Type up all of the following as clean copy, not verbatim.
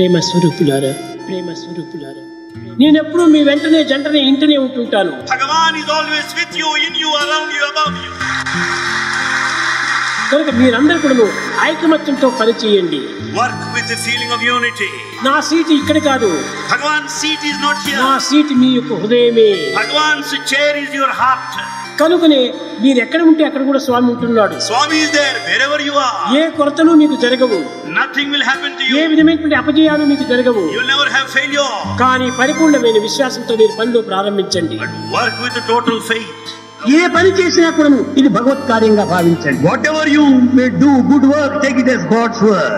ప్రేమ స్వరూపులారా, ప్రేమ స్వరూపులారా, నేనెప్పుడు మీ వెంటనే జంటనే ఇంటనే ఉంటుంటాను. Bhagavan is always with you, in you, around you, above you. కనుక మీరందరూ కూడా ఐకమత్యంతో పనిచేయండి. Work with the feeling of unity. నా సీటు ఇక్కడ కాదు, Bhagavan's seat is not here. నా సీటు మీ యొక్క హృదయమే. Bhagavan's chair is your heart. కనుకనే మీరు ఎక్కడ ఉంటే అక్కడ కూడా స్వామి ఉంటున్నాడు. Swami is there wherever you are. ఏ కొరతలు మీకు జరగవు, Nothing will happen to A you. విధమైనటువంటి అపజయాలు మీకు జరగవు. You will never have failure. కానీ పరిపూర్ణమైన విశ్వాసంతో మీరు పనిలో ప్రారంభించండి. But work with the total faith. ఏ పని చేసినా కూడా ఇది భగవత్ కార్యంగా భావించండి. Whatever you may do, good work, take it as God's work.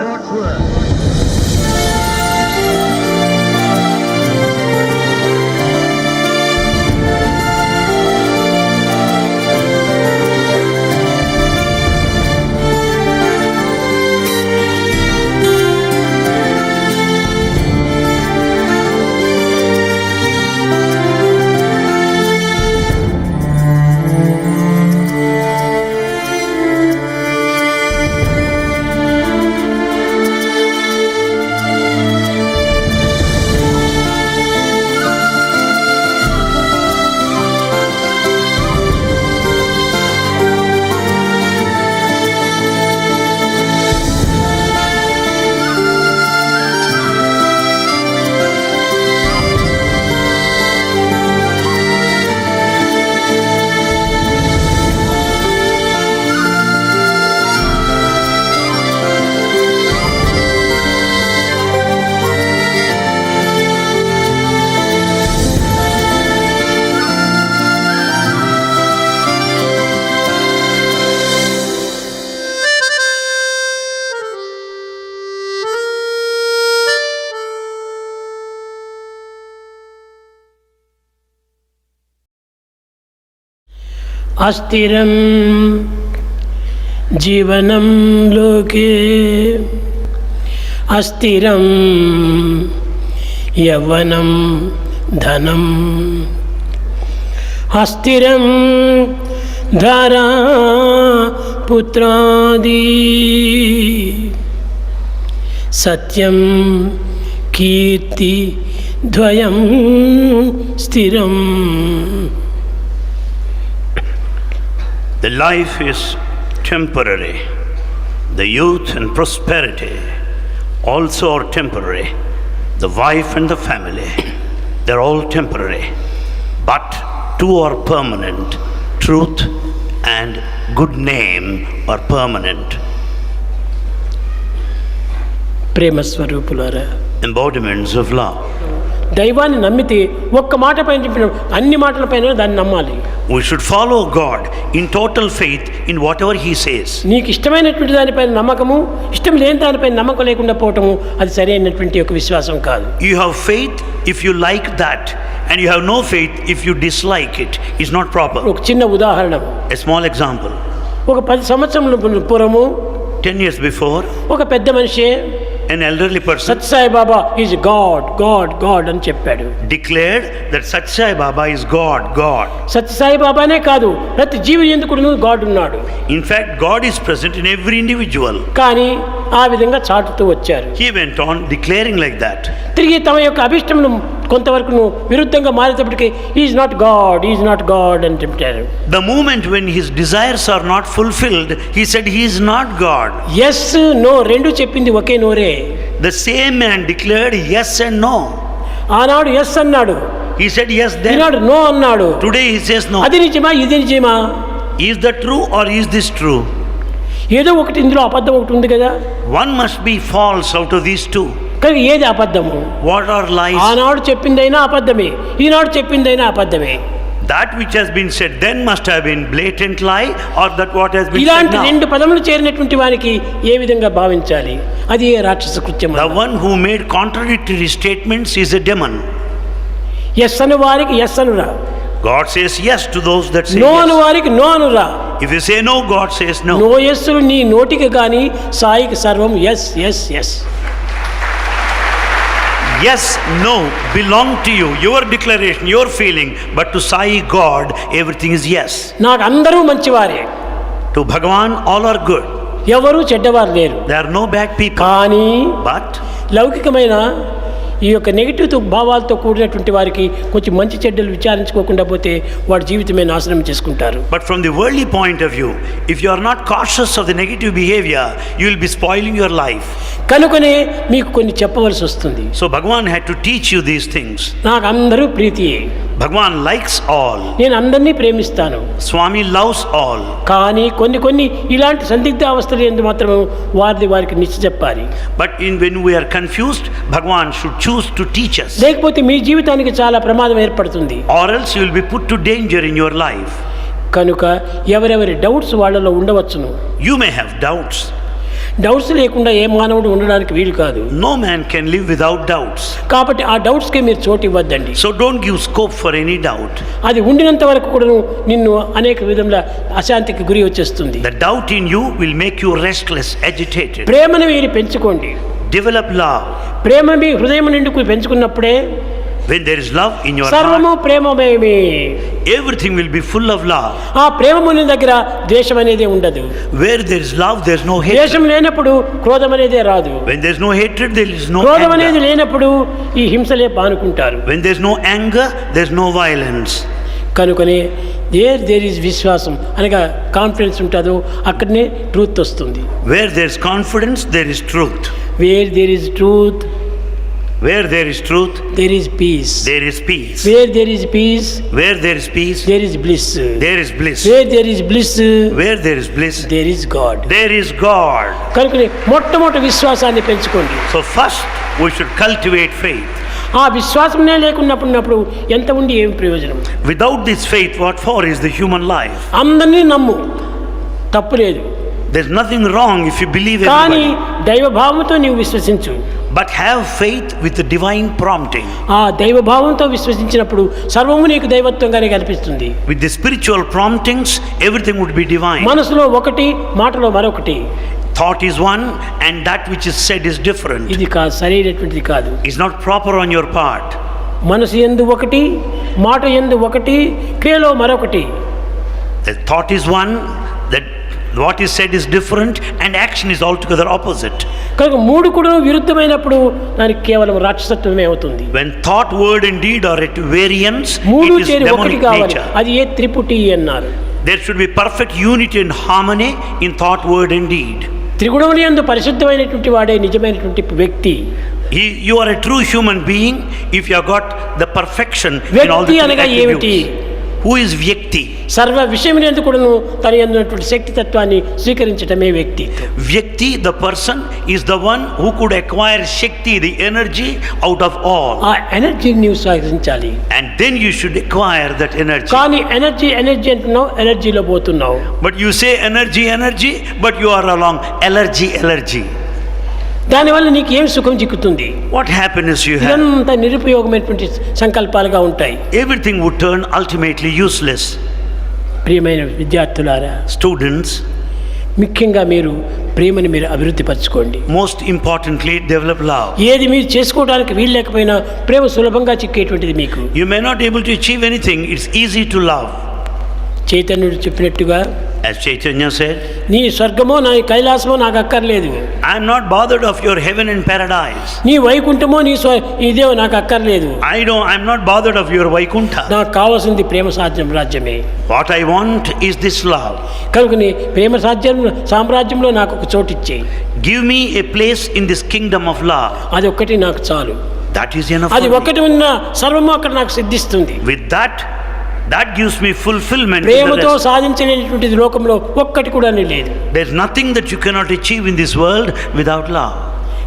అస్థిరం జీవనం లోకే అస్థిరం యవ్వనం ధనం అస్థిరం ధారా పుత్రాది సత్యం కీర్తి ద్వయం స్థిరం. The life is temporary. The youth and prosperity also are temporary. The wife and the family, they're all temporary. But two are permanent. Truth and good name are permanent. ప్రేమ స్వరూపులారా, Embodiments of love. దైవాన్ని నమ్మితే ఒక్క మాట పైన చెప్పిన అన్ని మాటల పైన దాన్ని నమ్మాలి. We should follow God in total faith in whatever He says. నీకు ఇష్టమైనటువంటి దానిపైన నమ్మకము, ఇష్టం లేని దానిపైన నమ్మకం లేకుండా పోవటము అది సరైనటువంటి ఒక విశ్వాసం కాదు. You have faith if you like that, and you have no faith if you dislike it. It's not proper. ఒక చిన్న ఉదాహరణ, A small example. ఒక 10 సంవత్సరముల పూర్వము 10 years before, ఒక పెద్ద మనిషి an elderly person Satsai Baba is God God God అని చెప్పాడు. declared that Satsai Baba is God, God. సత్సాయి బాబానే కాదు, ప్రతి జీవి ఎందుకు గాడ్ ఉన్నాడు. In fact, God is present in every individual. కానీ ఆ విధంగా చాటుతూ వచ్చారు. He went on declaring like that. తిరిగి తమ యొక్క అభిష్టమును కొంతవరకు విరుద్ధంగా మారేటప్పటికీ is not God, is not God అని చెప్పారు. The moment when his desires are not fulfilled, he said he is not God. Yes no రెండు చెప్పింది ఒకే నోరే. The same man declared yes and no. ఆనాడు ఎస్ అన్నాడు, He said yes then. ఈనాడు no అన్నాడు. Today he says no. అది నిజమా ఇది నిజమా? Is that true or is this true? ఏదో ఒకటి ఇందులో అబద్ధం ఒకటి ఉంది కదా. One must be false out of these two. కానీ ఏది అబద్ధము? What are lies? ఆనాడు చెప్పిందైనా అబద్ధమే, ఈనాడు చెప్పిందైనా అబద్ధమే. That which has been said then must have been blatant lie, or that what has been said ఇలాంటి now. రెండు పదములు చేరినటువంటి వానికి ఏ విధంగా భావించాలి? అది ఏ రాక్షస కృత్యం. The one who made contradictory statements is a demon. Yes అను వారికి ఎస్ అనురా, God says yes to those that say no అను yes. వారికి నో అనురా. If you say no, God says no. No ఎస్సులు నీ నోటికి కానీ సాయికి సర్వం yes yes yes. Yes, no belong to you, your declaration, your feeling, but to Sai God, everything is yes. నాకు అందరూ మంచివారే. To Bhagavan, all are good. ఎవరు చెడ్డవారు లేరు. There are no bad people. కానీ But లౌకికమైన ఈ యొక్క నెగిటివ్ భావాలతో కూడినటువంటి వారికి కొంచెం మంచి చెడ్డలు విచారించుకోకుండా పోతే వాడి జీవితమే నాశనం చేసుకుంటారు. from the worldly point of view, if you are not cautious of the negative behavior, you will be spoiling your life. కనుకనే మీకు కొన్ని చెప్పవలసి వస్తుంది. So Bhagavan had to teach you these things. నాకు అందరూ ప్రీతియే, Bhagavan likes all. నేను అందరినీ ప్రేమిస్తాను. Swami loves all. కానీ కొన్ని ఇలాంటి సందిగ్ధ అవస్థలు ఎందు మాత్రం వారికి నిశ్చ చెప్పాలి. But when we are confused, Bhagavan should choose to teach us. లేకపోతే మీ జీవితానికి చాలా ప్రమాదం ఏర్పడుతుంది. Or else you will be put to danger in your life. కనుక ఎవరెవరి డౌట్స్ వాళ్ళలో ఉండవచ్చును. You may have doubts. Doubts లేకుండా ఏ మానవుడు ఉండడానికి వీలు కాదు. No man can live without doubts. కాబట్టి ఆ డౌట్స్కి మీరు చోటు ఇవ్వద్దండి. So don't give scope for any doubt. అది ఉండినంత వరకు కూడా నిన్ను అనేక విధంగా అశాంతికి గురి వచ్చేస్తుంది. The doubt in you will make you restless, agitated. ప్రేమను మీరు పెంచుకోండి. Develop love. ప్రేమ మీ హృదయం నిండుకు పెంచుకున్నప్పుడే when there is love in your సర్వము heart, ప్రేమమయమే. everything will be full of love. ఆ ప్రేమముని దగ్గర ద్వేషం అనేది ఉండదు. Where there is love, there is no hatred. ద్వేషం లేనప్పుడు క్రోధం అనేదే రాదు. When there is no hatred, there is no క్రోధం అనేది anger. లేనప్పుడు ఈ హింసలే పానుకుంటారు. When there is no anger, there is no violence. కనుకనే దేర్ ఈజ్ విశ్వాసం అనగా కాన్ఫిడెన్స్ ఉంటుందో అక్కడనే ట్రూత్ వస్తుంది. Where there is confidence, there is truth. Where there is truth, Where there is truth, there is peace. there is peace. Where there is peace, Where there is peace, there is bliss. there is bliss. Where there is bliss, Where there is bliss, there is God. there is God. కనుకనే మొట్టమొదటి విశ్వాసాన్ని పెంచుకోండి. So first, we should cultivate faith. ఆ విశ్వాసమే లేకున్నప్పుడు ఎంత ఉండి ఏం ప్రయోజనం? Without this faith, what for is the human life? అందరినీ నమ్ము, తప్పు లేదు. There's nothing wrong if you believe కానీ everybody. దైవభావంతో నీవు విశ్వసించు. But have faith with the divine prompting. ఆ దైవభావంతో విశ్వసించినప్పుడు సర్వము నీకు దైవత్వంగానే కనిపిస్తుంది. With the spiritual promptings, everything would be divine. మనసులో ఒకటి, మాటలో మరొకటి. Thought is one and that which is said is different. ఇది కాదు, సరైనటువంటిది కాదు. It's not proper on your part. మనసు యందు ఒకటి, మాట యందు ఒకటి, క్రియలో మరొకటి. The thought is one, that what is said is different and action is altogether opposite. కనుక మూడు కూడా విరుద్ధమైనప్పుడు దానికి కేవలం రాక్షసత్వమే అవుతుంది. When thought, word and deed are at variance, మూడు it is చేరి ఒకటి demonic కావాలి. nature. అది ఏ త్రిపుటి అన్నారు. There should be perfect unity and harmony in thought, word and deed. త్రిగుణముల యందు పరిశుద్ధమైనటువంటి వాడే నిజమైనటువంటి వ్యక్తి. You are a true human being if you have got the perfection in all the వ్యక్తి three అనగా ఏమిటి? attributes. Who is Vyakti? సర్వ విషయమునందు కూడాను తన యందు ఉన్నటువంటి శక్తి తత్వాన్ని స్వీకరించటమే వ్యక్తి. Vyakti, the person, is the one who could acquire Shakti, the energy, out of all. ఆ ఎనర్జీని నీవు స్వీకరించాలి. And then you should acquire that energy. కానీ ఎనర్జీ అంటున్నావు, ఎనర్జీలో పోతున్నావు. But you say energy, but you are along allergy. దానివల్ల నీకు ఏం సుఖం చిక్కుతుంది? What happiness you have? ఇదంతా నిరుపయోగమైనటువంటి సంకల్పాలుగా ఉంటాయి. Everything would turn ultimately useless. ప్రియమైన విద్యార్థులారా, Students, ముఖ్యంగా మీరు ప్రేమని మీరు అభివృద్ధి పరచుకోండి. most importantly, develop love. ఏది మీరు చేసుకోవడానికి వీలు లేకపోయినా ప్రేమ సులభంగా చిక్కేటువంటిది మీకు. You may not be able to achieve anything, it's easy to love. చైతన్యుడు చెప్పినట్టుగా, As Chaitanya said, నీ స్వర్గమో నా కైలాసమో నాకు అక్కర్లేదు, I am not bothered of your heaven and paradise. నీ వైకుంఠమో ఇదే నాకు అక్కర్లేదు, I'm not bothered of your Vaikuntha. నాకు కావాల్సింది ప్రేమ రాజ్యమే. What I want is this love. కనుక నీ ప్రేమ సామ్రాజ్యంలో నాకు ఒక చోటు ఇచ్చేయి. Give me a place in this kingdom of love. అది ఒక్కటి నాకు చాలు. That is enough అది for me. ఒక్కటి ఉన్న సర్వము అక్కడ నాకు సిద్ధిస్తుంది. With that gives me fulfillment. ప్రేమతో సాధించలేనటువంటిది లోకంలో ఒక్కటి కూడా లేదు. There's nothing that you cannot achieve in this world without love.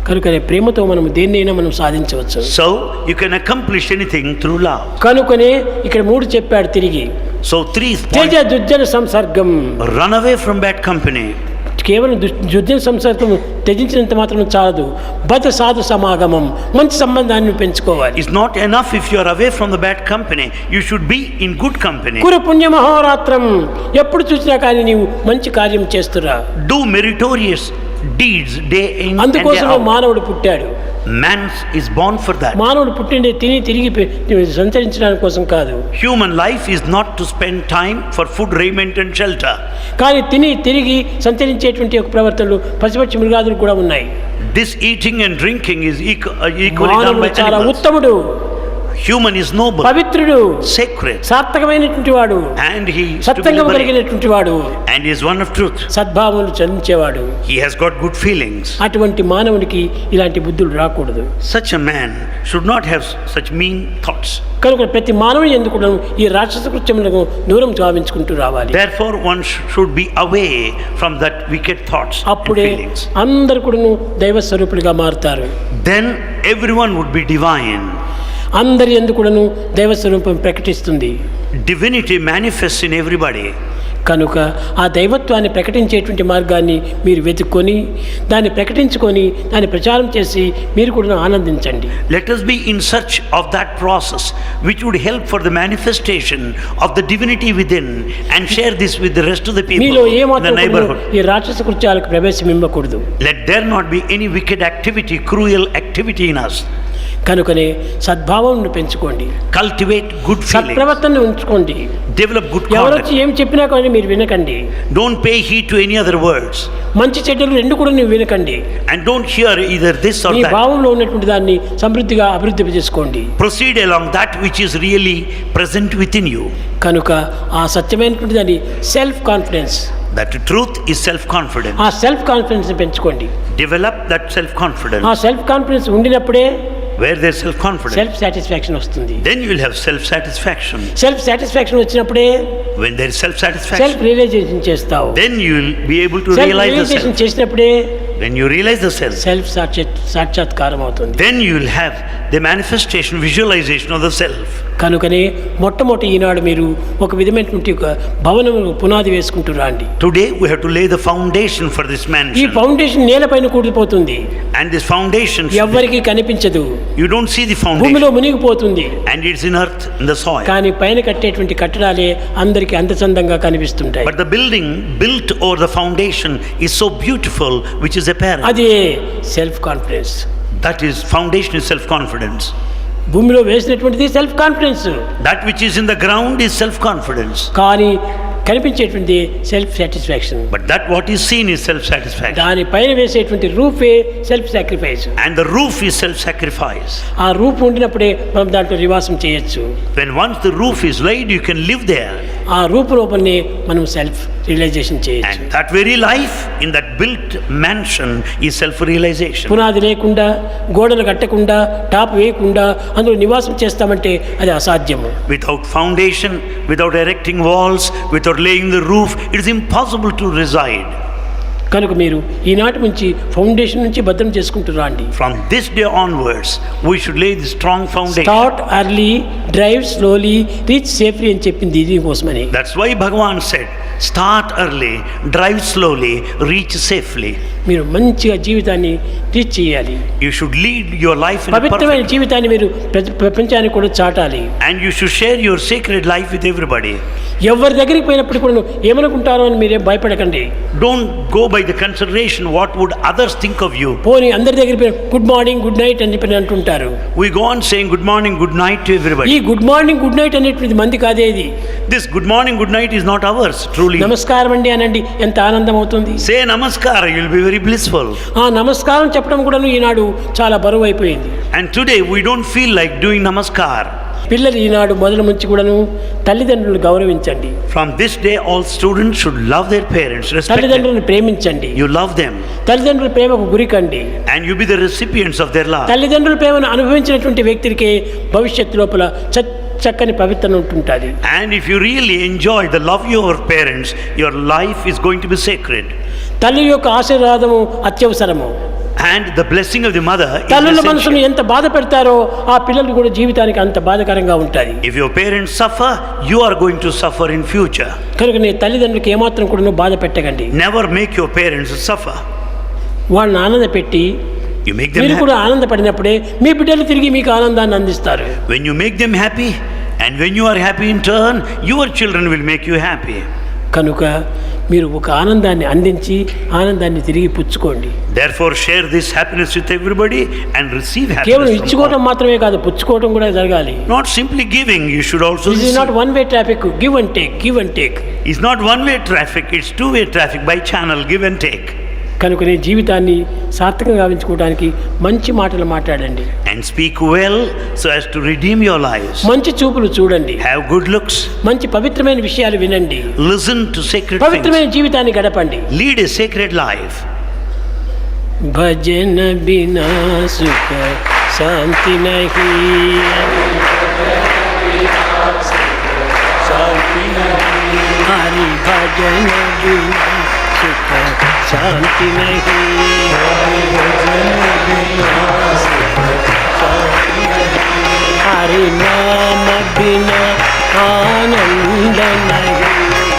కనుకనే ప్రేమతో మనం దేన్నైనా మనం సాధించవచ్చు. So you can accomplish anything through love. కనుకనే ఇక్కడ మూడు చెప్పాడు తిరిగి. So 3 Teja points. దుర్జన సంసర్గం. Run away from bad company. కేవలం దుర్జన సంసర్గం త్యజించినంత మాత్రం చాలదు. బద్ధ సాధు సమాగమం, మంచి సంబంధాన్ని పెంచుకోవాలి. It's not enough if you are away from the bad company. You should be in good company. కురు పుణ్య మహోరాత్రం, ఎప్పుడు చూసినా కానీ నీవు మంచి కార్యం చేస్తురా. Do meritorious deeds day in and day అందుకోసమే out. మానవుడు పుట్టాడు. Man is born for that. మానవుడు పుట్టిండే తిరిగి సంచరించడానికి కోసం కాదు. Human life is not to spend time for food, raiment and shelter. కానీ తిరిగి సంచరించేటువంటి ఒక ప్రవర్తనలు పశుపక్షి మృగాదులు కూడా ఉన్నాయి. This eating and drinking is equally done మానవుడు by చాలా animals. ఉత్తముడు, Human is noble, పవిత్రుడు, sacred, సార్థకమైనటువంటి వాడు, and he is to be సత్యంగా liberated, కలిగినటువంటి వాడు, and he is one of truth. సద్భావములు చలించేవాడు. He has got good feelings. అటువంటి మానవునికి ఇలాంటి బుద్ధులు రాకూడదు. Such a man should not have such mean thoughts. కనుక ప్రతి మానవుని ఎందుకు ఈ రాక్షస కృత్యములకు దూరం గావించుకుంటూ రావాలి. Therefore one should be away from that wicked thoughts and అప్పుడే feelings. అందరు కూడా దైవ స్వరూపులుగా మారుతారు. Then everyone would be divine. అందరి ఎందుకు దైవ స్వరూపం ప్రకటిస్తుంది. Divinity manifests in everybody. కనుక ఆ దైవత్వాన్ని ప్రకటించేటువంటి మార్గాన్ని మీరు వెతుక్కొని దాన్ని ప్రకటించుకొని దాన్ని ప్రచారం చేసి మీరు కూడా ఆనందించండి. Let us be in search of that process which would help for the manifestation of the divinity within and share this with the rest of the people మీలో in the ఏమాత్రం neighborhood. ఈ రాక్షస కృత్యాలకు ప్రవేశం ఇవ్వకూడదు. Let there not be any wicked activity, cruel activity in us. కనుకనే సద్భావం పెంచుకోండి, Cultivate good feelings. సత్ప్రవర్తనను ఉంచుకోండి. Develop good ఎవరొచ్చి conduct. ఏం చెప్పినా కానీ మీరు వినకండి. Don't pay heed to any other words. మంచి చెడ్డలు రెండు కూడా నువ్వు వినకండి. And don't hear either this or me that. భావంలో ఉన్నటువంటి దాన్ని సమృద్ధిగా అభివృద్ధి చేసుకోండి. Proceed along that which is really present within you. కనుక ఆ సత్యమైనటువంటి దాన్ని self confidence, That truth is self-confidence. ఆ సెల్ఫ్ కాన్ఫిడెన్స్ పెంచుకోండి. Develop that self-confidence. ఆ సెల్ఫ్ కాన్ఫిడెన్స్ ఉండినప్పుడే Where there is self-confidence, self satisfaction వస్తుంది. then you will have self-satisfaction. Self satisfaction వచ్చినప్పుడే When there is self-satisfaction, self realisation చేస్తావు. then you will be able to self realize the realisation self. చేసినప్పుడే When you realize the self, self సాక్షాత్కారం అవుతుంది. then you will have the manifestation, visualization of the self. కనుకనే మొట్టమొదటి ఈనాడు మీరు ఒక విధమైనటువంటి ఒక భవనము పునాది వేసుకుంటూ రండి. Today we have to lay the foundation for this ఈ mansion. ఫౌండేషన్ నేలపైన కూలిపోతుంది, And this foundation, ఎవ్వరికీ కనిపించదు, you don't see the భూమిలో foundation. మునిగిపోతుంది. And it's in earth, in the soil. కానీ పైన కట్టేటువంటి కట్టడాలే అందరికీ అందచందంగా కనిపిస్తుంటాయి. But the building built over the foundation is so beautiful, which is apparent. అదే self confidence. That is, foundation is self-confidence. భూమిలో వేసినటువంటిది self confidence, That which is in the ground is self-confidence. కానీ కనిపించేటువంటి self satisfaction. But that what is seen is self-satisfaction. దాని పైన వేసేటువంటి రూఫే self sacrifice. And the roof is self-sacrifice. ఆ roof ఉండినప్పుడే మనం దాంట్లో నివాసం చేయొచ్చు. When once the roof is laid, you can live there. ఆ రూపు లోపలనే మనం సెల్ఫ్ రియలైజేషన్ చేయొచ్చు. And that very life in that built mansion is self-realization. పునాది లేకుండా, గోడలు కట్టకుండా, టాప్ వేయకుండా అందులో నివాసం చేస్తామంటే అది అసాధ్యము. Without foundation, without erecting walls, without laying the roof, it is impossible to reside. కనుక మీరు ఈనాటి నుంచి ఫౌండేషన్ నుంచి భద్రం చేసుకుంటూ రండి. From this day onwards, we should lay the strong foundation. Start early, drive slowly, reach safely అని చెప్పింది దీనికోసమని. That's why Bhagavan said, start early, drive slowly, reach safely. మీరు మంచిగా జీవితాన్ని రీచ్ చేయాలి. You should lead your life in a పవిత్రమైన perfect, జీవితాన్ని మీరు ప్రపంచానికి కూడా చాటాలి. and you should share your sacred life with everybody. ఎవరి దగ్గరికి పోయినప్పుడు కూడా ఏమనుకుంటారో అని మీరేం భయపడకండి. Don't go by the consideration what would others think of you. పోనీ అందరి దగ్గరికి పోయి గుడ్ మార్నింగ్ గుడ్ నైట్ అని చెప్పి అంటుంటారు. We go on saying good morning, good night to ఈ everybody. Good morning good night అనేటువంటిది మంది కాదేది. This good morning, good night is not ours, truly. నమస్కారం అండి అనండి, ఎంత ఆనందం అవుతుంది. Say namaskara, you'll be very blissful. ఆ నమస్కారం చెప్పడం కూడా ఈనాడు చాలా బరువు అయిపోయింది. And today we don't feel like doing namaskar. పిల్లలు ఈనాడు మొదలు నుంచి కూడాను తల్లిదండ్రులను గౌరవించండి. From this day, all students should love their parents, respect them. తల్లిదండ్రులను ప్రేమించండి. You love them, తల్లిదండ్రుల ప్రేమకు గురికండి. and you be the recipients of their love. తల్లిదండ్రుల ప్రేమను అనుభవించినటువంటి వ్యక్తికి భవిష్యత్తు లోపల చక్కని పవిత్రత ఉంటుంటుంది. And if you really enjoy the love of your parents, your life is going to be sacred. తల్లి యొక్క ఆశీర్వాదము అత్యవసరము. And the blessing of the mother is తల్లుల మనసును essential. ఎంత బాధ పెడతారో ఆ పిల్లలు కూడా జీవితానికి అంత బాధకరంగా ఉంటుంది. If your parents suffer, you are going to suffer in future. కనుక నీ తల్లిదండ్రులకు ఏమాత్రం కూడా బాధ పెట్టకండి. Never make your parents suffer. వాళ్ళని ఆనంద పెట్టి You make them మీరు happy. కూడా ఆనందపడినప్పుడే మీ బిడ్డలు తిరిగి మీకు ఆనందాన్ని అందిస్తారు. When you make them happy, and when you are happy in turn, your children will make you happy. కనుక మీరు ఒక ఆనందాన్ని అందించి ఆనందాన్ని తిరిగి పుచ్చుకోండి. Therefore, share this happiness with everybody and receive కేవలం happiness from ఇచ్చుకోవడం all. మాత్రమే కాదు, పుచ్చుకోవడం కూడా జరగాలి. Not simply giving, you should also this is receive. Not one way traffic, give and take, give and take. It's not one-way traffic, it's two-way traffic, by channel, give and take. కనుకనే జీవితాన్ని సార్థకంగా గావించుకోవడానికి మంచి మాటలు మాట్లాడండి, And speak well so as to redeem your lives. మంచి చూపులు చూడండి, Have good looks, మంచి పవిత్రమైన విషయాలు వినండి, listen to sacred things, పవిత్రమైన జీవితాన్ని గడపండి. lead a sacred life. భజన బినా సుఖ శాంతి నహీ, హరి భజన బినా సుఖ శాంతి నహీ, హరి నామ బినా ఆనంద నహీ,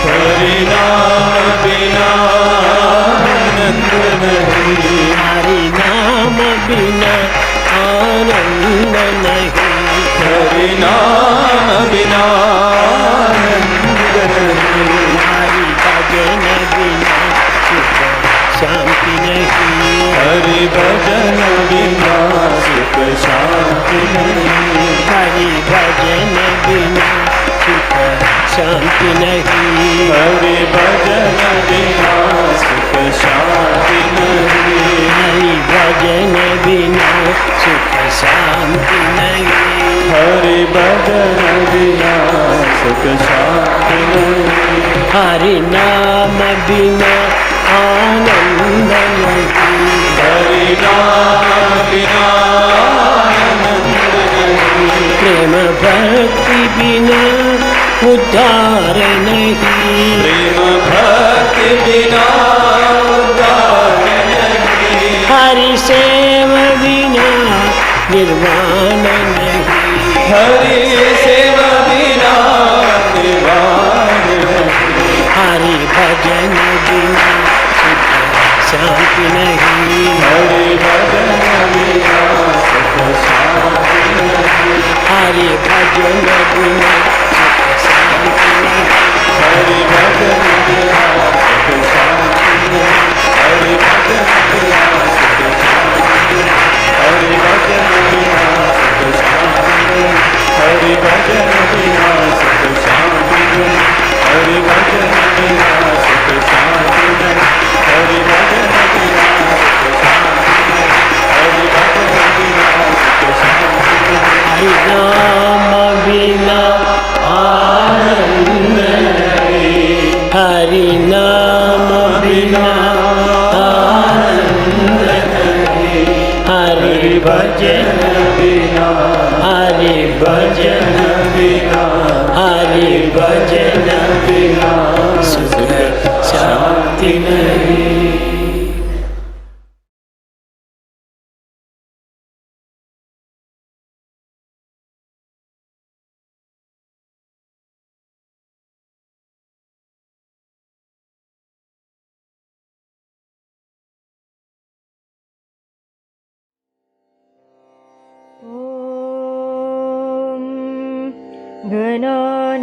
हरि नाम बिना आनंद नहीं, हरि नाम बिना आनंद नहीं, हरि नाम बिना आनंद नहीं, हरि भजन बिना सुख शांति नहीं, हरि भजन बिना सुख शांति नहीं, हरि भजन बिना सुख शांति नहीं, हरि भजन बिना सुख शांति नहीं, हरि भजन बिना सुख शांति नहीं, हरि भजन बिना सुख शांति नहीं, हरि नाम बिना आनंद नहीं, हरि नाम बिना आनंद नहीं, प्रेम भक्ति बिना उद्धार नहीं, प्रेम भक्ति बिना उद्धार नहीं, हरि सेव बिना निर्वाण नहीं, हरि सेवा बिना निर्वाण नहीं, हरि भजन बिना सुख शांति नहीं, हरि भजन बिना सुख शांति नहीं, हरि भजन बिना सुख शांति नहीं, हरि भजन बिना सुख शांति नहीं, हरि भजन बिना सुख शांति नहीं, हरि भजन बिना सुख शांति नहीं, हरि भजन बिना सुख शांति नहीं, हरि भजन बिना सुख शांति नहीं, हरि भजन बिना सुख शांति नहीं, हरि भजन बिना सुख शांति नहीं, हरि नाम बिना आनंद नहीं, हरि नाम बिना आनंद नहीं, हरि भजन बिना हरि भजन बिना हरि भजन बिना सुख शांति नहीं।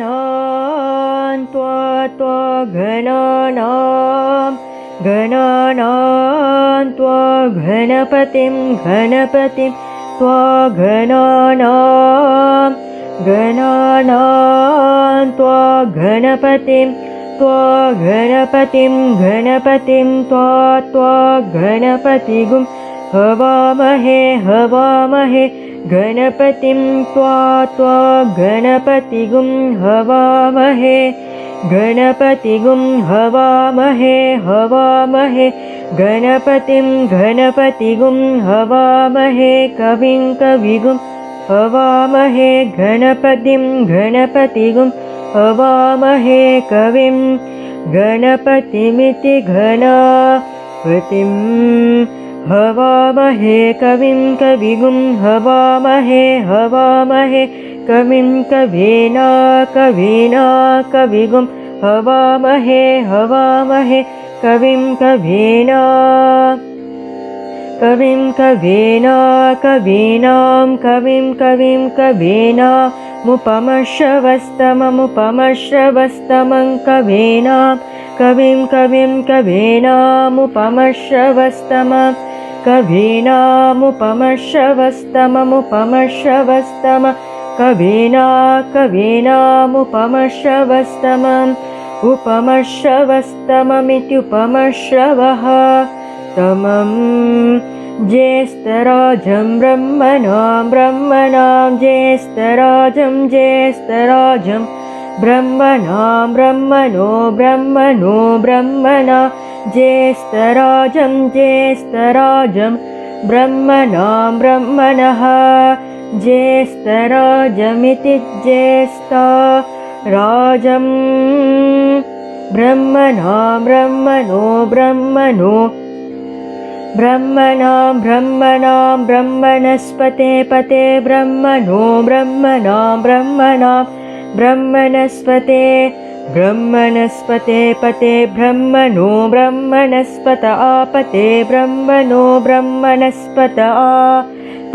गणानां त्वा गणानां त्वा गणपतिं त्वा गणानां त्वा गणपतिं त्वा गणपतिगुं हवामहे गणपतिं त्वा गणपतिगुं हवामहे गणपतिगुं हवामहे गणपतिगुं हवामहे कविगुं हवामहे गणपतिगुं हवामहे कविं गणपतिमिति गणपतिं हवामहे कविगुं हवामहे कविं कवीना कविगुं हवामहे कविं कवीनां कवीनां मुपमश्रवस्तममुपमश्रवस्तमं कवीनां कविं कवीनामुपमश्रवस्तमं कवीनामुपमश्रवस्तममुपमश्रवस्तमं कवीनामुपमश्रवस्तमम् उपमश्रवस्तममित्युपमश्रवः तमं ज्येष्ठराजं ब्रह्मणां ज्येष्ठराजं ब्रह्मणां ब्रह्मणो ब्रह्मणा ज्येष्ठराजं ब्रह्मणां ब्रह्मणः ज्येष्ठराजमिति ज्येष्ठा राजं ब्रह्मणां ब्रह्मणो ब्रह्मणां ब्रह्मणस्पते पते ब्रह्मणो ब्रह्मणां ब्रह्मणस्पते पते ब्रह्मणो ब्रह्मणस्पत आपते ब्रह्मणो ब्रह्मणस्पत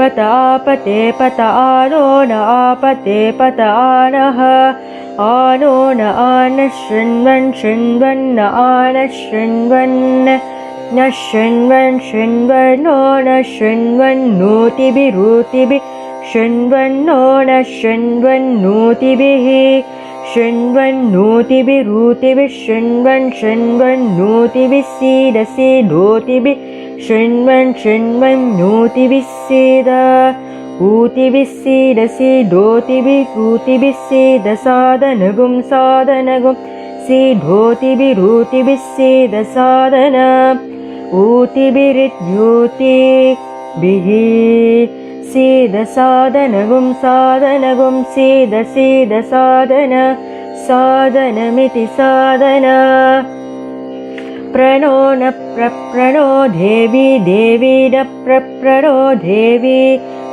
आपते पत आनो न आपते पत आनः आनो न आन शृण्वन् आन शृण्वन् न शृण्वन्नो न शृण्वन्नोतिभिरूतिभिः शृण्वन्नो न शृण्वन्नोतिभिः शृण्वन्नोतिभिरूतिभिः शृण्वन्नोतिभिः सीदसीदोतिभिः शृण्वन्नोतिभिः सीद ऊतिभिः सीदसीदोतिभिः ऊतिभिः सीदसादनगुं सीधोतिभिरूतिभिः सीदसादन ऊतिभिरिद्यूतिभिः सीदसादनगुं सीदसादन सादनमिति सादन प्रणो न प्रणो देवी न प्रणो देवी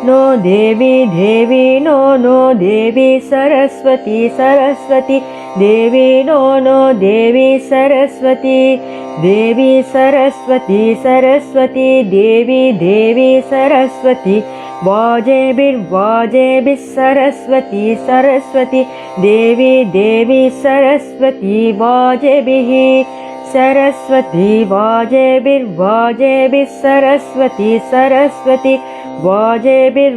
नो देवी नो देवी सरस्वती देवी नो देवी सरस्वती देवी सरस्वती वाजेभिर्वाजेभिः सरस्वती देवी सरस्वती वाजेभिः वाजेभिर्वाजेभिः सरस्वती वाजेभिर्वाजिरीवती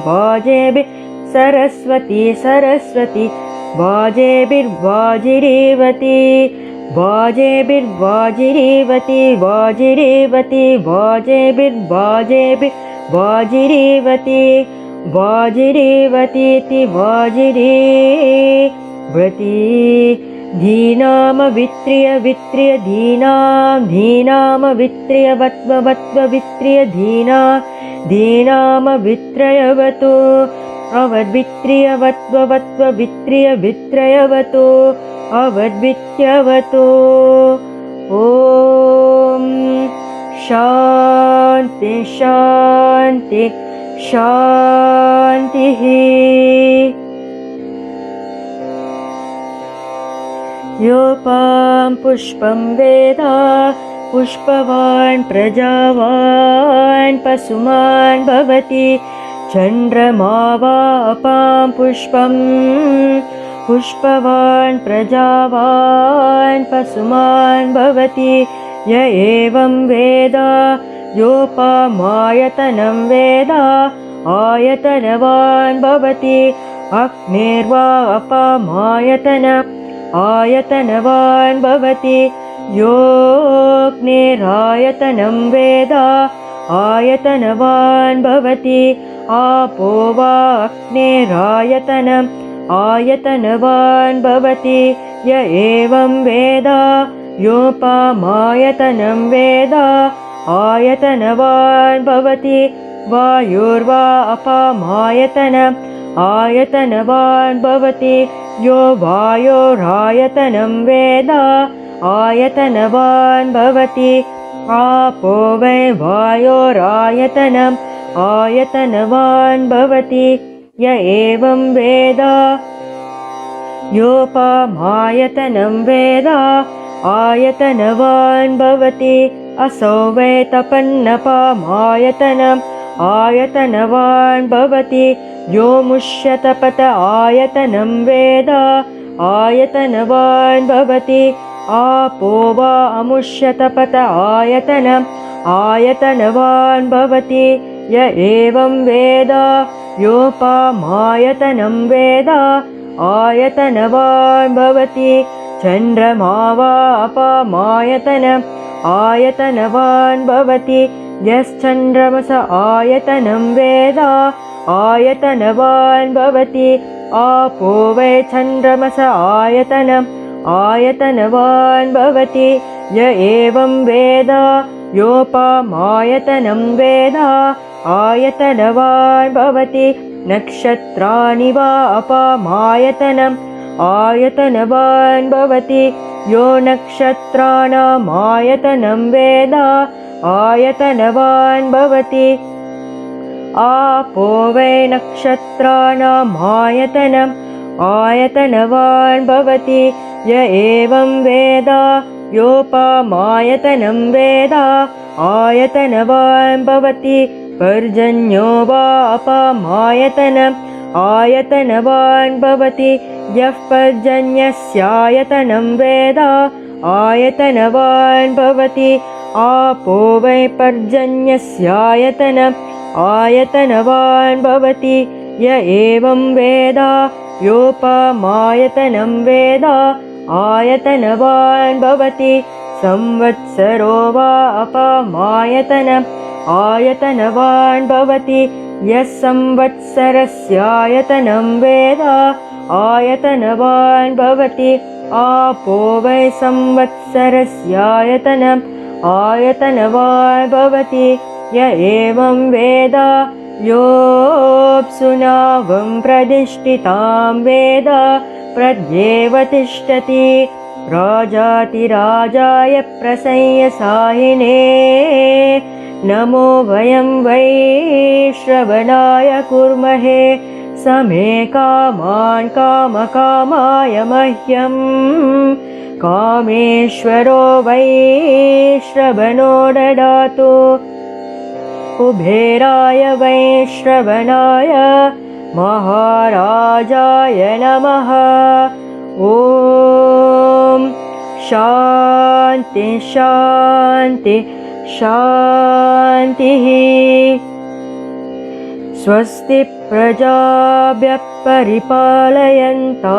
वाजेभिः सरस्वती वाजेभिर्वाजिरीवती वाजेभिर्वाजिरीवती वाजिरीवतीति वाजिरीवती धीनामवित्र्य धीनामवित्र्य धीनामवित्रयवतो अवद्वित्र्यवत्ववित्र्यवतो अवद्वित्यवतो ॐ शान्तिः योपां पुष्पं वेद पुष्पवान् प्रजावान् पशुमान् भवति चन्द्रमा वापां पुष्पवान् प्रजावान् पशुमान् भवति य एवं वेद योपामायतनं वेद आयतनवान् भवति अग्निर्वा आयतनवान् भवति योऽग्निरायतनं वेद आयतनवान् भवति आपो वा आयतनवान् भवति य एवं वेद योपामायतनं वेद आयतनवान् भवति वायुर्वा आयतनवान् भवति यो वायोरायतनं वेद आयतनवान् भवति आपो वै वायोरायतनवान् भवति य एवं वेद योपामायतनं वेद आयतनवान् भवति असौ वै तपन्नपामायतनम् आयतनवान् भवति यो मुष्यतपत आयतनं वेद आयतनवान् भवति आपो वा अमुष्यतपत आयतनम् आयतनवान् भवति य एवं वेद योपामायतनं वेद आयतनवान् भवति चन्द्रमा वा अपामायतनम् आयतनवान् भवति यश्चन्द्रमस आयतनं वेद आयतनवान् भवति आपो वै चन्द्रमस आयतनम् आयतनवान् भवति य एवं वेद योपामायतनं वेद आयतनवान् भवति नक्षत्राणि वा अपामायतनम् आयतनवान् भवति यो नक्षत्राणाम् आयतनं वेद आयतनवान् भवति आपो वै नक्षत्राणाम् आयतनम् आयतनवान् भवति य एवं वेद योपामायतनं वेद आयतनवान् भवति पर्जन्यो वा अपामायतनम् आयतनवान् भवति यः पर्जन्यस्यायतनं वेद आयतनवान् भवति आपो वै पर्जन्यस्यायतनम् आयतनवान् भवति य एवं वेद योपामायतनं वेद आयतनवान् भवति संवत्सरो वा अपामायतनम् आयतनवान् भवति यः संवत्सरस्यायतनं वेद आयतनवान् भवति आपो वै संवत्सरस्यायतनम् आयतनवान् भवति य एवं वेद योऽप्सुनावं प्रतिष्ठितां वेद प्रद्येव तिष्ठति राजातिराजाय प्रसंयसायिने नमो वयं वै श्रवणाय कुर्महे समे कामान् कामकामाय मह्यं कामेश्वरो वै श्रवणो ददातु कुबेराय वै श्रवणाय महाराजाय नमः ॐ शान्ति शान्ति शान्तिः स्वस्ति प्रजाभ्यः परिपालयन्तां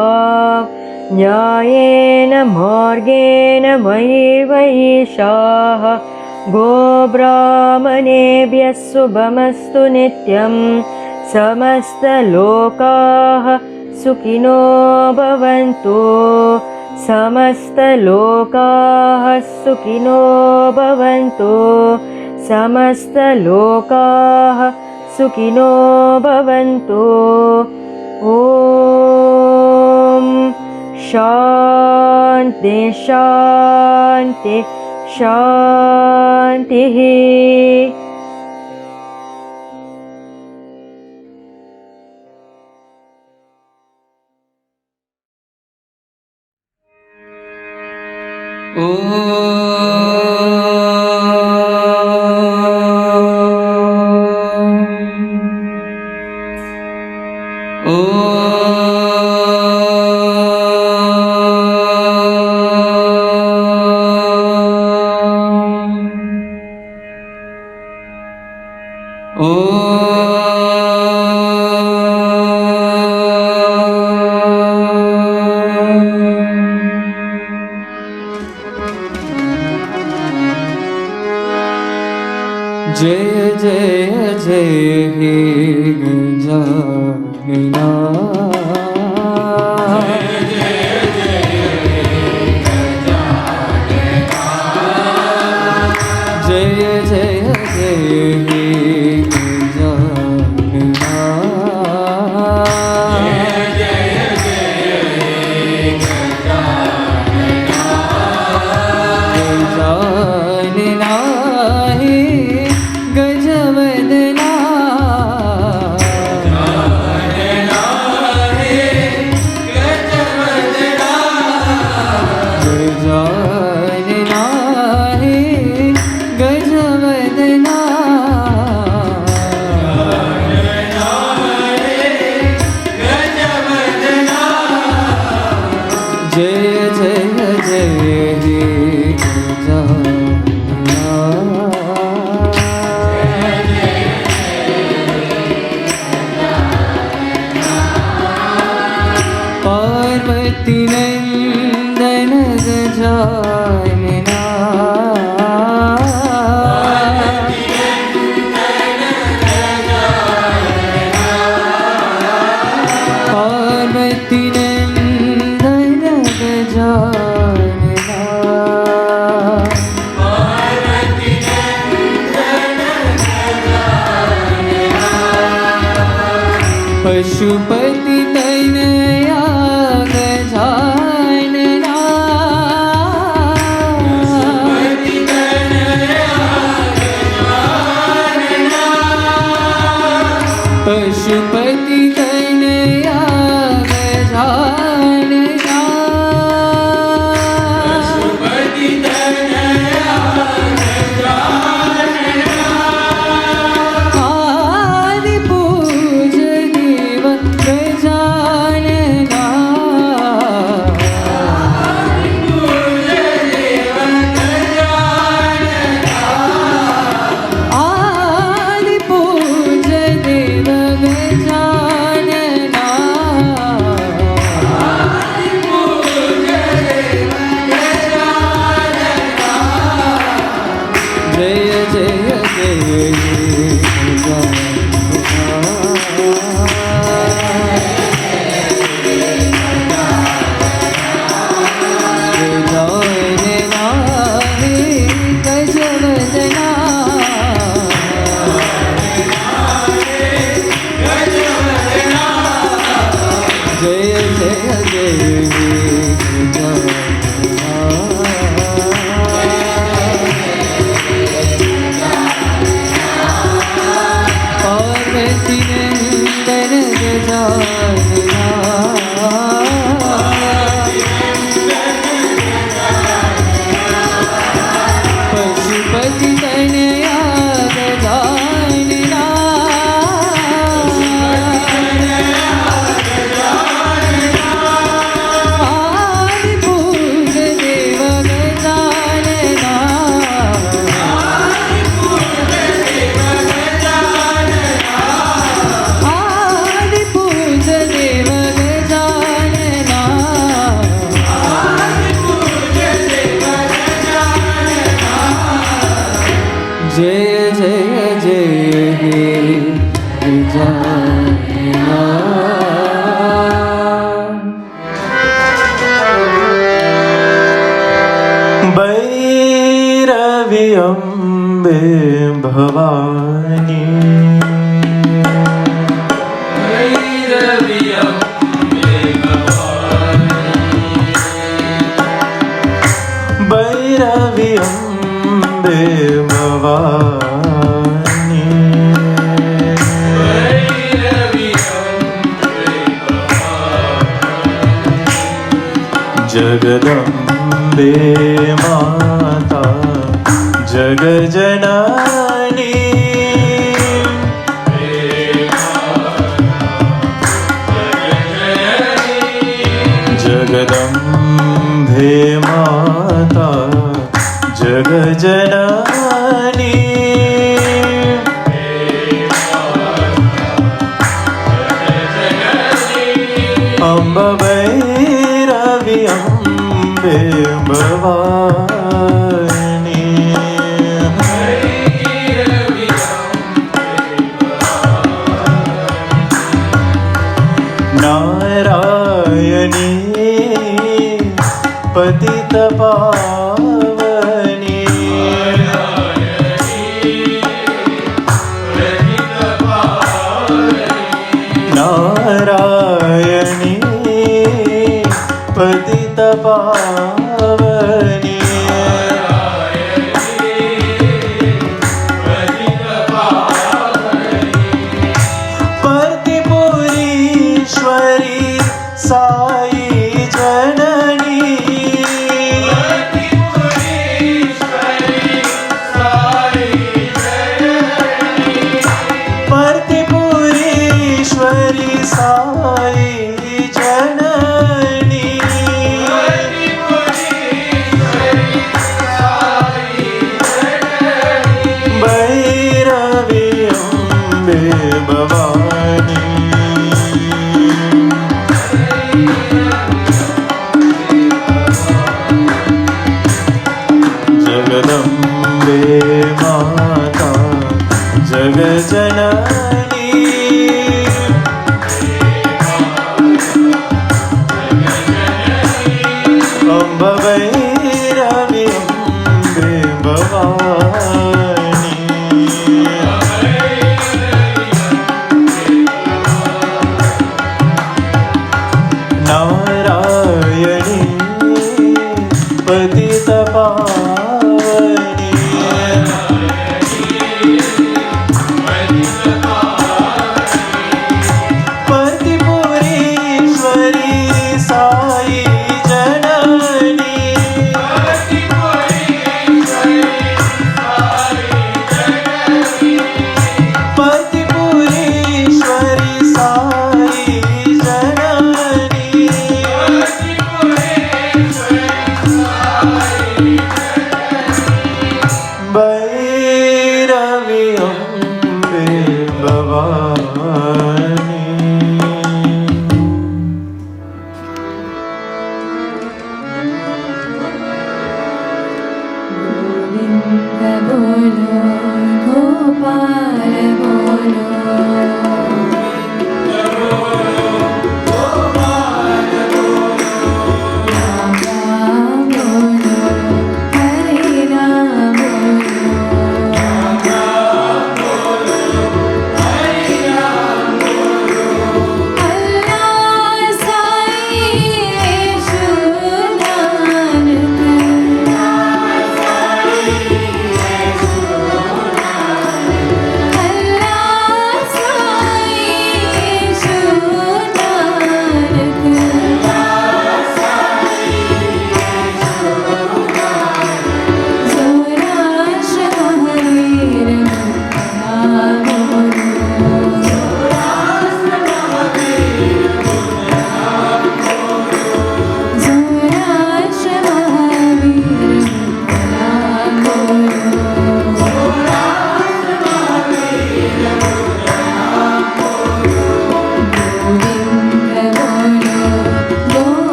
न्यायेन मार्गेण मयि वैशाः गोब्राह्मणेभ्यः शुभमस्तु नित्यं समस्तलोकाः सुखिनो भवन्तु समस्तलोकाः सुखिनो भवन्तु समस्तलोकाः सुखिनो भवन्तु ॐ शान्ति शान्ति शान्तिः जय जय जय हे गजानना जय जय जय हे गजानना गजानना हे गजवदना जय जय जय हे पार्वती नंदन गजानना पार्वती नंदन गजानना पशुपति तनया गजानना पशुपति तनया गजानना आदि पूज देव गजानना आदि पूज देव गजानना जय जय जय जय जय पार्वती नंदन गजानना पशुपति तनया गजानना आदि पूज देव गजानना आदि पूज देव गजानना जय जय जय हे गजानना भैरवी अम्बे भवानी भैरवी अम्बे भवानी जगदम्बे माता जगजननी जगदम्बे माता जगजननी अम्ब भैरवी अम्बे भवानी नारायणी पतित पावनी नारायणी पतित पावनी प्रतिपुरीश्वरी साई जननी प्रतिपुरीश्वरी साई जननी पतित पावनी पतिपुरीश्वरी साई जननी पतिपुरीश्वरी साई जननी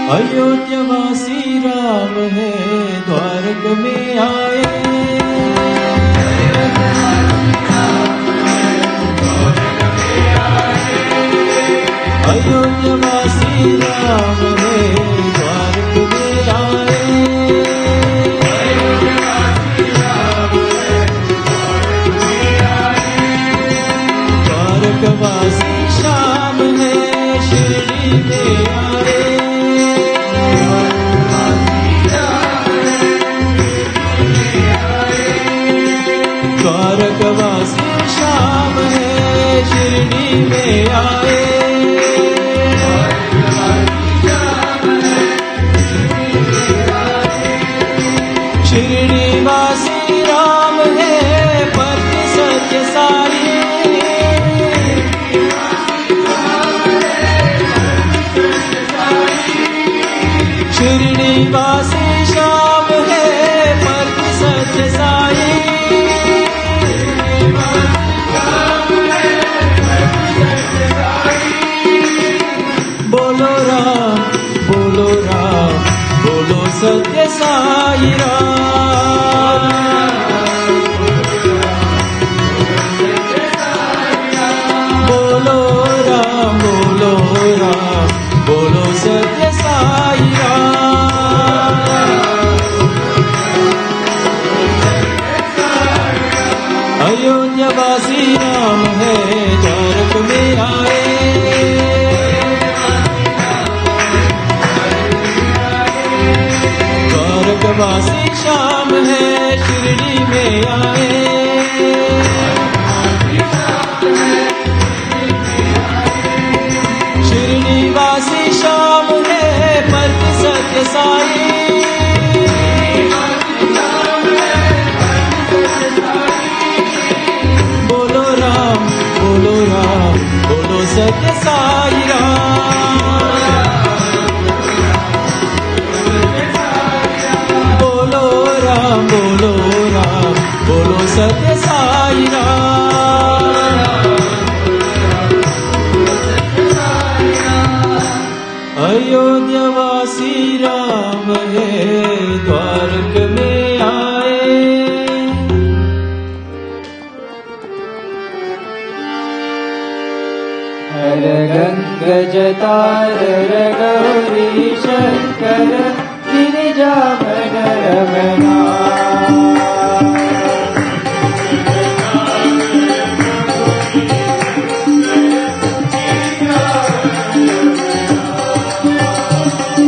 अयोध्यावासी राम है द्वारक में आए। अयोध्यावासी राम है द्वारक में आए। द्वारकवासी श्याम है शिरडी में आए। द्वारकवासी श्याम है शिरडी में आए। शिरडीवासी राम है परम सत्य साई। शिरडीवासी श्याम है परम सत्य साई। बोलो राम बोलो राम बोलो सत्य साई राम। बोलो राम बोलो राम बोलो सत्य साई राम। अयोध्यावासी राम है द्वारक में आए। द्वारकवासी श्याम है शिरडी में आए। शिरडीवासी श्याम है परम सत्य साई। बोलो राम बोलो राम बोलो सत्य साई राम। बोलो राम बोलो राम बोलो सत्य साई राम। अयोध्यावासी राम है द्वारक में आए। हर गंग जतार गौरी शंकर गिरिजा मन रमना।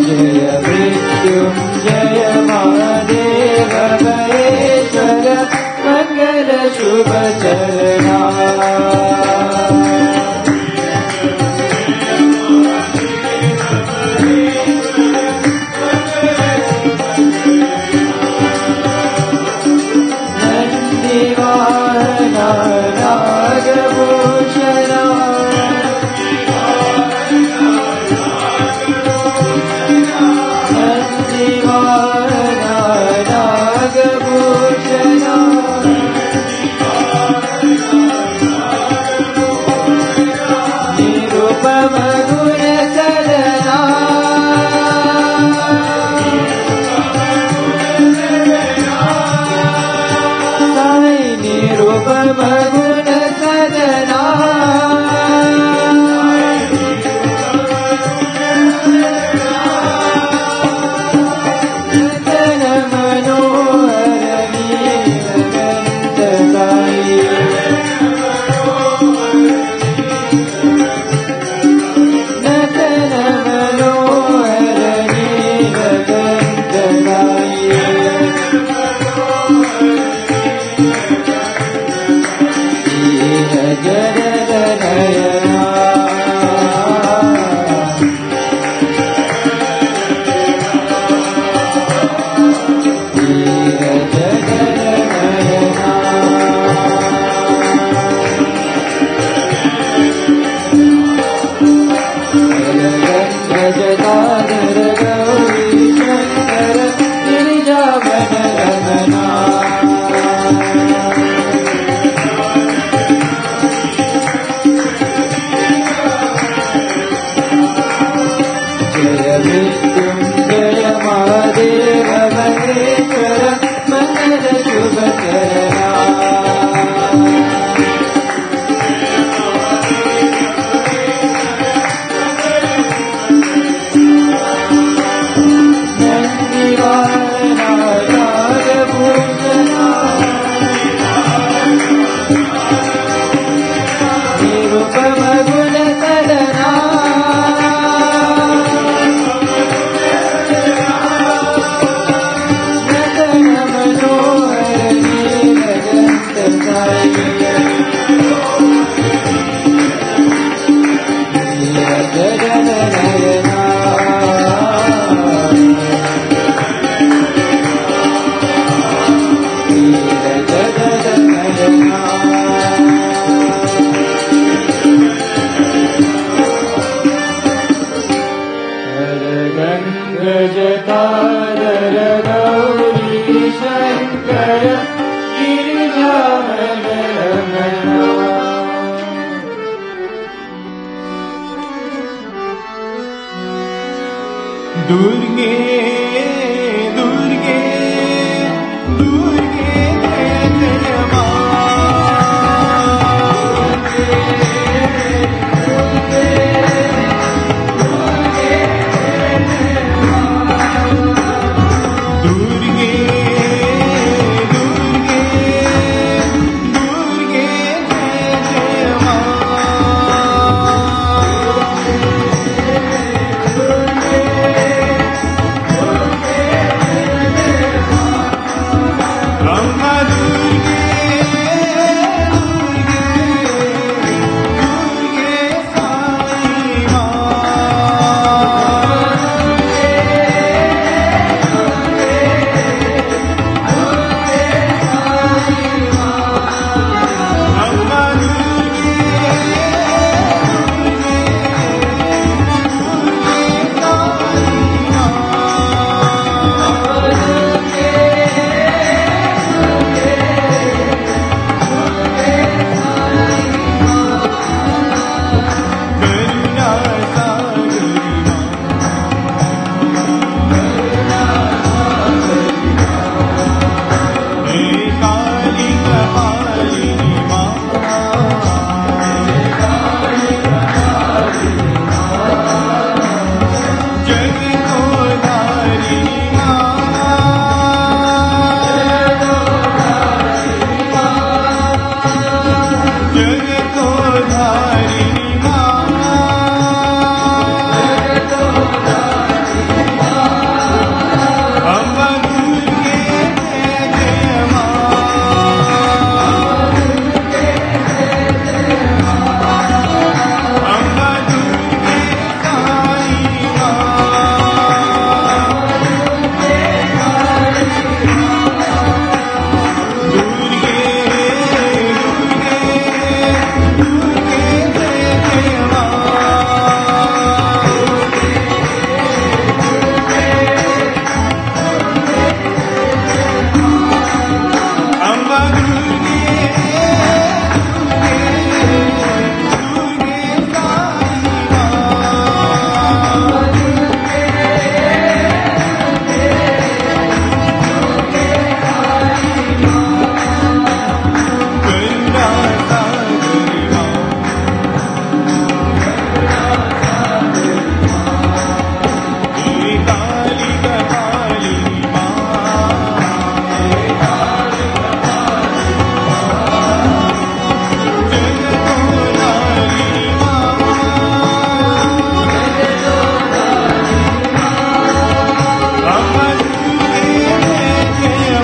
जय मृत्युंजय महादेव महेश्वर मंगल शुभ चरणा। दुर्गे दुर्गे दुर्गे जय जय दुर्गे दुर्गे दुर्गे जय जय अम्मा दुर्गे दुर्गे दुर्गे साई अम्मा दुर्गे करुणा हे काली कपालिनी माँ जग को धारिणी माँ जग को धारिणी माँ अम्मा दुर्गे जय जय अम्मा दुर्गे साई दुर्गे दुर्गे दुर्गे जय जय अम्मा दुर्गे दुर्गे करुणा सागरी माँ हे काली कपालिनी माँ जग को धारिणी माँ अम्मा दुर्गे जय जय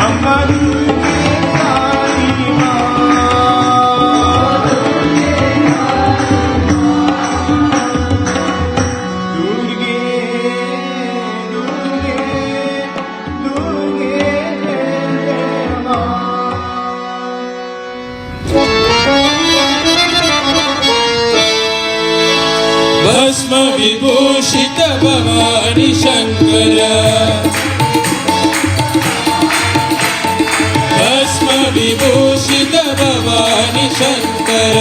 अम्मा दुर्गे साई दुर्गे दुर्गे दुर्गे जय जय भस्म विभूषित भवानी शंकर भस्म विभूषित भवानी शंकर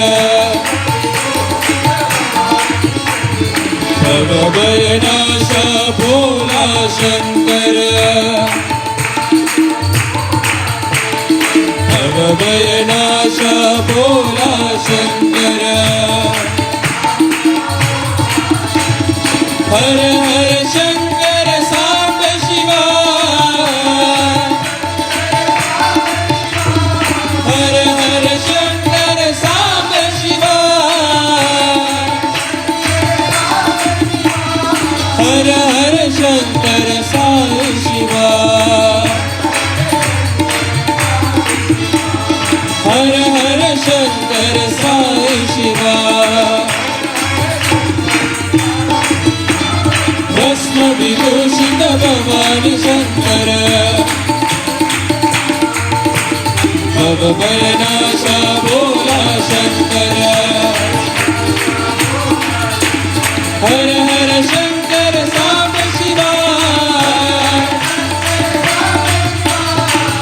भवभयनाश भोला शंकर भवभयनाश भोला शंकर हर हर शंकर सांब शिवा हर हर शंकर सांब शिवा हर हर शंकर साई शिवा हर शंकर साई शिवा भस्म विभूषित भवानी शंकर भवभयनाशा भोला शंकर हर हर शंकर साम शिवा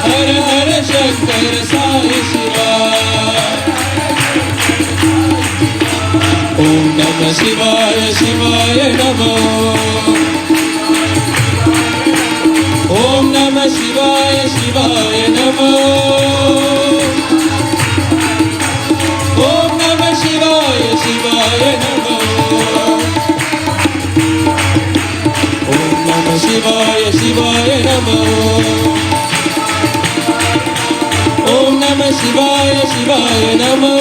हर हर शंकर साई शिवा ओम नमः शिवाय शिवाय नमो ओम नमः शिवाय शिवाय नमो ओम नमः शिवाय शिवाय नमो ओम नमः शिवाय शिवाय नमो ओम नमः शिवाय शिवाय नमो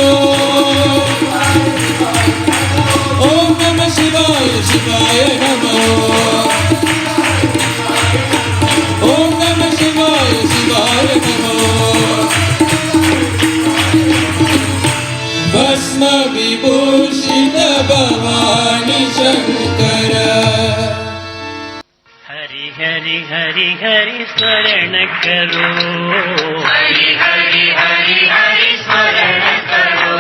ओम नमः शिवाय शिवाय नमो ओम नमः शिवाय शिवाय नमो भस्म विभूषित भवानी शंकर हरि हरि हरि हरि स्मरण करो हरि हरि हरि हरि स्मरण करो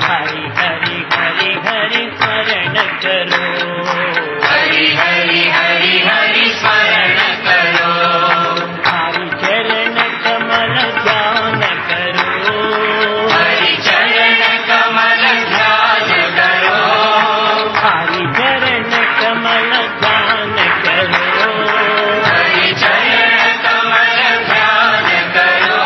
हरि हरि हरि हरि स्मरण करो हरि हरि हरि हरि स्मरण करो हरि चरण कमल ध्यान करो हरि चरण कमल ध्यान करो हरि चरण कमल ध्यान करो हरि चरण कमल ध्यान करो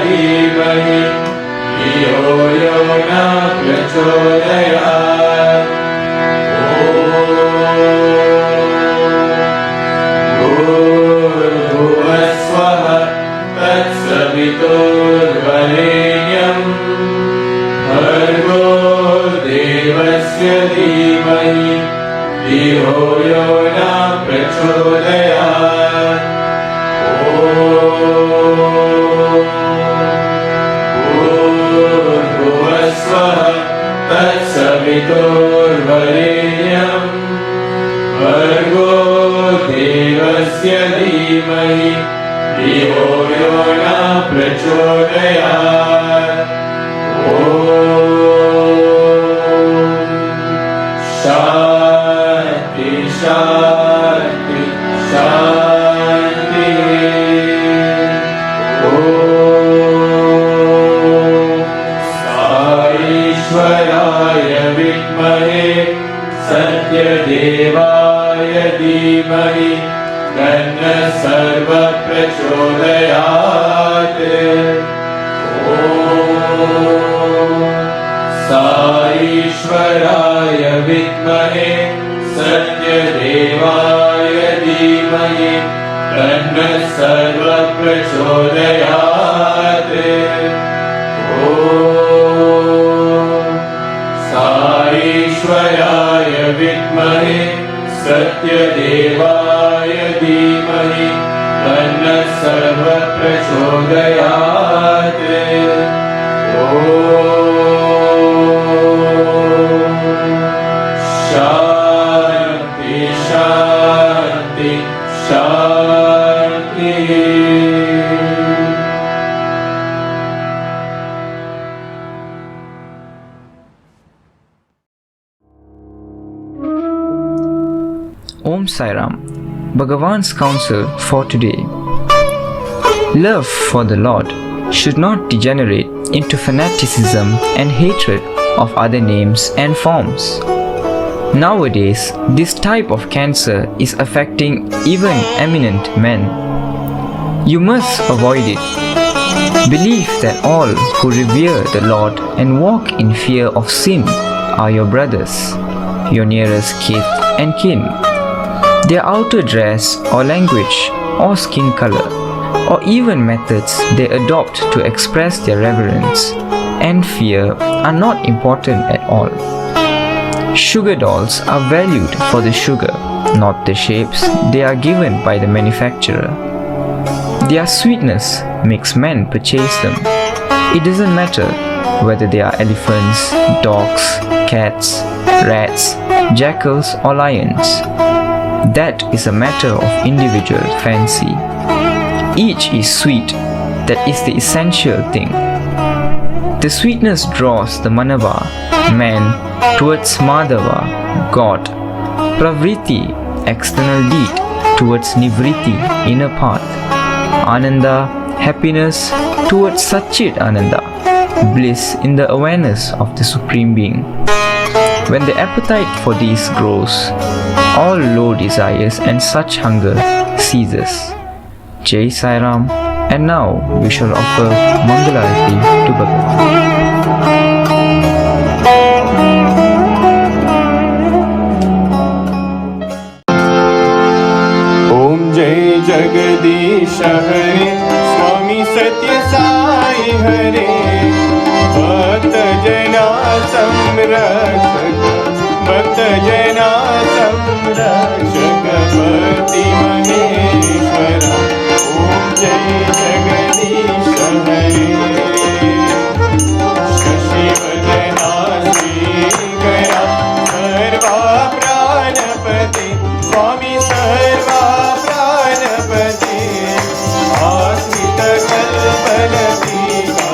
धीमहि धियो यो न प्रचोदयात्। भूर्भुवस्वः तत्सवितुर्वरेण्यं भर्गो देवस्य धीमहि धियो यो न प्रचोदयात्। भूर्भुवस्वः तत्सवितुर्वरेण्यं भर्गो देवस्य धीमहि धियो यो न प्रचोदयात्। शान्ति शान्ति शान्ति। ईश्वराय विद्महे सत्यदेवाय धीमहि तन्नः सर्वः प्रचोदयात्। ईश्वराय विद्महे सत्यदेवाय धीमहि तन्नः सर्वः प्रचोदयात्। ईश्वराय विद्महे सत्यदेवाय धीमहि तन्नः सर्वः प्रचोदयात्। शान्ति शान्ति शान्ति। Om Sai Ram, Bhagavan's counsel for today. Love for the Lord should not degenerate into fanaticism and hatred of other names and forms. Nowadays, this type of cancer is affecting even eminent men. You must avoid it. Believe that all who revere the Lord and walk in fear of sin are your brothers, your nearest kith and kin. Their outer dress or language or skin color or even methods they adopt to express their reverence and fear are not important at all. Sugar dolls are valued for the sugar, not the shapes they are given by the manufacturer. Their sweetness makes men purchase them. It doesn't matter whether they are elephants, dogs, cats, rats, jackals or lions. That is a matter of individual fancy. Each is sweet, that is the essential thing. The sweetness draws the Manava, man, towards Madhava, God. Pravriti, external deed, towards Nivriti, inner path. Ananda, happiness, towards Satchit Ananda, bliss in the awareness of the Supreme Being. When the appetite for these grows, all low desires and such hunger ceases. Jai Sai Ram, and now we shall offer Mangalarati to Bhagavan. Om Jai Jagadish Hare Swami Satya Sai Hare Bhakta Jana Samrashak Bhakta Jana Samrashak Bhakti Maheshwara Om Jai Jagadish Hare Shashivadana Srikara Sarva Pranapati Swami Sarva Pranapati Asrita Kalpalatika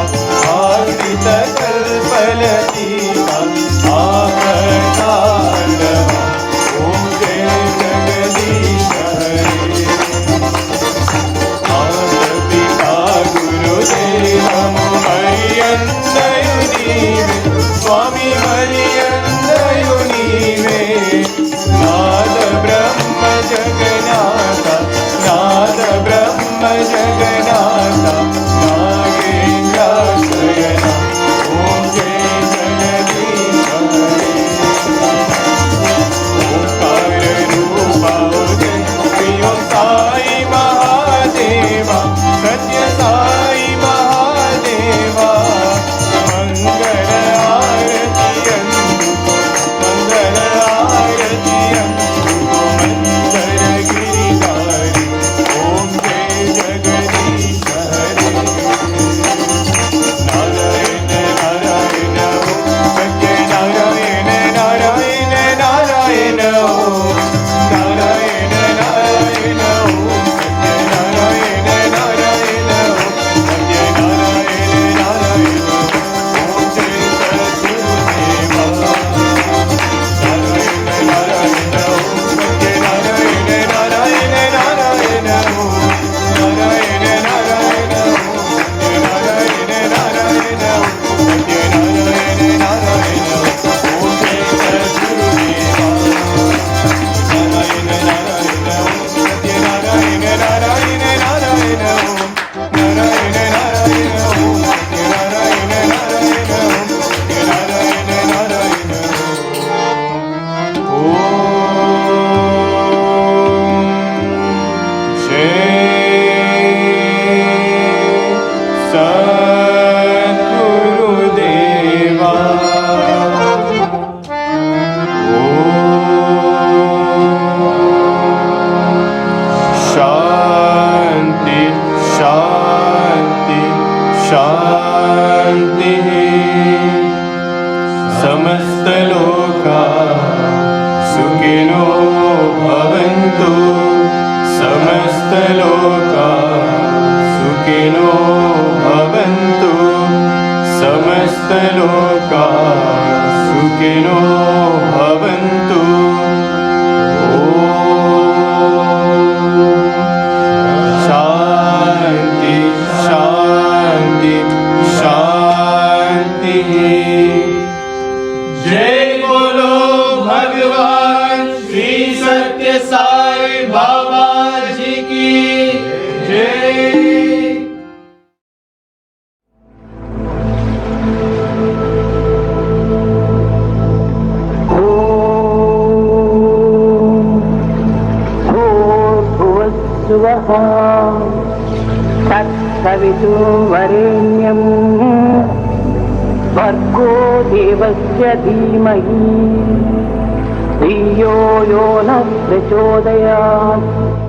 Asrita Kalpalatika Akartandava Om Jai Jagadish Hare शान्तिः समस्तलोका सुखिनो भवन्तु समस्तलोका सुखिनो भवन्तु समस्तलोका सुखिनो भवन्तु शान्ति शान्ति शान्तिः जय बोलो भगवान श्री सत्य साई बाबा जी की जय। भूर्भुवस्सुवः तत्सवितुर्वरेण्यं भर्गो देवस्य धीमहि धियो यो नः प्रचोदयात्।